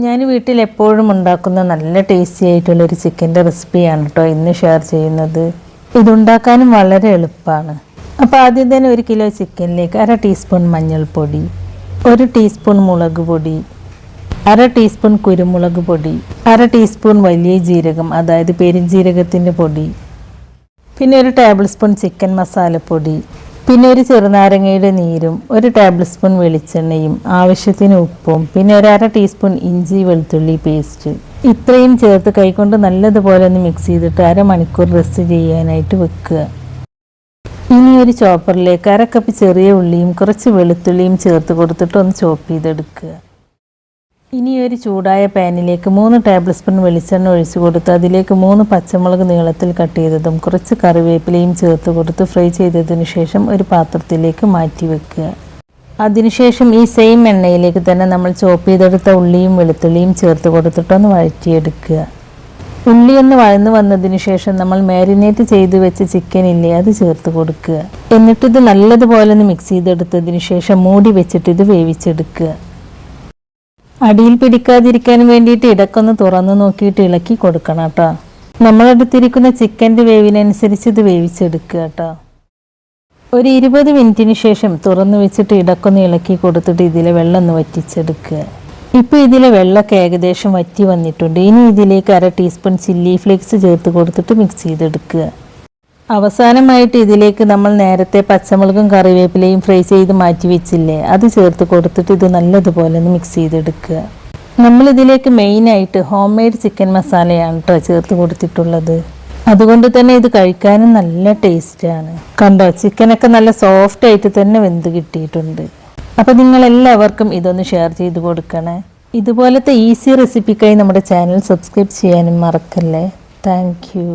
ഞാൻ വീട്ടിൽ എപ്പോഴും ഉണ്ടാക്കുന്ന നല്ല ടേസ്റ്റി ആയിട്ടുള്ളൊരു ചിക്കൻ്റെ റെസിപ്പിയാണ് കേട്ടോ ഇന്ന് ഷെയർ ചെയ്യുന്നത്. ഇതുണ്ടാക്കാനും വളരെ എളുപ്പമാണ്. അപ്പോൾ ആദ്യം തന്നെ 1 കിലോ ചിക്കനിലേക്ക് 1/2 ടീസ്പൂൺ മഞ്ഞൾപ്പൊടി, 1 ടീസ്പൂൺ മുളക് പൊടി, 1/2 ടീസ്പൂൺ കുരുമുളക് പൊടി, 1/2 ടീസ്പൂൺ വലിയ ജീരകം അതായത് പെരുംജീരകത്തിൻ്റെ പൊടി, പിന്നെ 1 ടേബിൾ സ്പൂൺ ചിക്കൻ മസാലപ്പൊടി, പിന്നെ 1 ചെറുനാരങ്ങയുടെ നീരും, 1 ടേബിൾ സ്പൂൺ വെളിച്ചെണ്ണയും, ആവശ്യത്തിന് ഉപ്പും, പിന്നെ 1/2 ടീസ്പൂൺ ഇഞ്ചി വെളുത്തുള്ളി പേസ്റ്റ്. ഇത്രയും ചേർത്ത് കൈകൊണ്ട് നല്ലതുപോലെ ഒന്ന് മിക്സ് ചെയ്തിട്ട് അരമണിക്കൂർ റെസ്റ്റ് ചെയ്യാനായിട്ട് വെക്കുക. ഇനി ഒരു ചോപ്പറിലേക്ക് 1/2 കപ്പ് ചെറിയ ഉള്ളിയും കുറച്ച് വെളുത്തുള്ളിയും ചേർത്ത് കൊടുത്തിട്ട് ഒന്ന് ചോപ്പ് ചെയ്തെടുക്കുക. ഇനി ഒരു ചൂടായ പാനിലേക്ക് 3 ടേബിൾ സ്പൂൺ വെളിച്ചെണ്ണ ഒഴിച്ചു കൊടുത്ത് അതിലേക്ക് 3 പച്ചമുളക് നീളത്തിൽ കട്ട് ചെയ്തതും കുറച്ച് കറിവേപ്പിലയും ചേർത്ത് കൊടുത്ത് ഫ്രൈ ചെയ്തതിന് ശേഷം ഒരു പാത്രത്തിലേക്ക് മാറ്റി വെക്കുക. അതിനുശേഷം ഈ സെയിം എണ്ണയിലേക്ക് തന്നെ നമ്മൾ ചോപ്പ് ചെയ്തെടുത്ത ഉള്ളിയും വെളുത്തുള്ളിയും ചേർത്ത് കൊടുത്തിട്ടൊന്ന് വഴറ്റിയെടുക്കുക. ഉള്ളി ഒന്ന് വഴന്ന് വന്നതിന് ശേഷം നമ്മൾ മാരിനേറ്റ് ചെയ്ത് വെച്ച ചിക്കൻ ഇല്ലേ അത് ചേർത്ത് കൊടുക്കുക. എന്നിട്ടിത് നല്ലതുപോലെ ഒന്ന് മിക്സ് ചെയ്തെടുത്തതിന് ശേഷം മൂടി വെച്ചിട്ട് ഇത് വേവിച്ചെടുക്കുക. അടിയിൽ പിടിക്കാതിരിക്കാൻ വേണ്ടിയിട്ട് ഇടക്കൊന്ന് തുറന്ന് നോക്കിയിട്ട് ഇളക്കി കൊടുക്കണം കേട്ടോ. നമ്മളെടുത്തിരിക്കുന്ന ചിക്കൻ്റെ വേവിനനുസരിച്ച് ഇത് വേവിച്ചെടുക്കുക കേട്ടോ. ഒരു 20 മിനിറ്റിന് ശേഷം തുറന്ന് വെച്ചിട്ട് ഇടക്കൊന്ന് ഇളക്കി കൊടുത്തിട്ട് ഇതിലെ വെള്ളം ഒന്ന് വറ്റിച്ചെടുക്കുക. ഇപ്പോൾ ഇതിലെ വെള്ളമൊക്കെ ഏകദേശം വറ്റി വന്നിട്ടുണ്ട്. ഇനി ഇതിലേക്ക് 1/2 ടീസ്പൂൺ ചില്ലി ഫ്ലേക്സ് ചേർത്ത് കൊടുത്തിട്ട് മിക്സ് ചെയ്തെടുക്കുക. അവസാനമായിട്ട് ഇതിലേക്ക് നമ്മൾ നേരത്തെ പച്ചമുളകും കറിവേപ്പിലയും ഫ്രൈ ചെയ്ത് മാറ്റി വെച്ചില്ലേ അത് ചേർത്ത് കൊടുത്തിട്ട് ഇത് നല്ലതുപോലെ ഒന്ന് മിക്സ് ചെയ്തെടുക്കുക. നമ്മളിതിലേക്ക് മെയിനായിട്ട് ഹോം മെയ്ഡ് ചിക്കൻ മസാലയാണ് കേട്ടോ ചേർത്ത് കൊടുത്തിട്ടുള്ളത്. അതുകൊണ്ട് തന്നെ ഇത് കഴിക്കാനും നല്ല ടേസ്റ്റാണ്. കണ്ടോ, ചിക്കനൊക്കെ നല്ല സോഫ്റ്റ് ആയിട്ട് തന്നെ വെന്ത് കിട്ടിയിട്ടുണ്ട്. അപ്പോൾ നിങ്ങളെല്ലാവർക്കും ഇതൊന്ന് ഷെയർ ചെയ്ത് കൊടുക്കണേ. ഇതുപോലത്തെ ഈസി റെസിപ്പിക്കായി നമ്മുടെ ചാനൽ സബ്സ്ക്രൈബ് ചെയ്യാനും മറക്കല്ലേ. Thank you.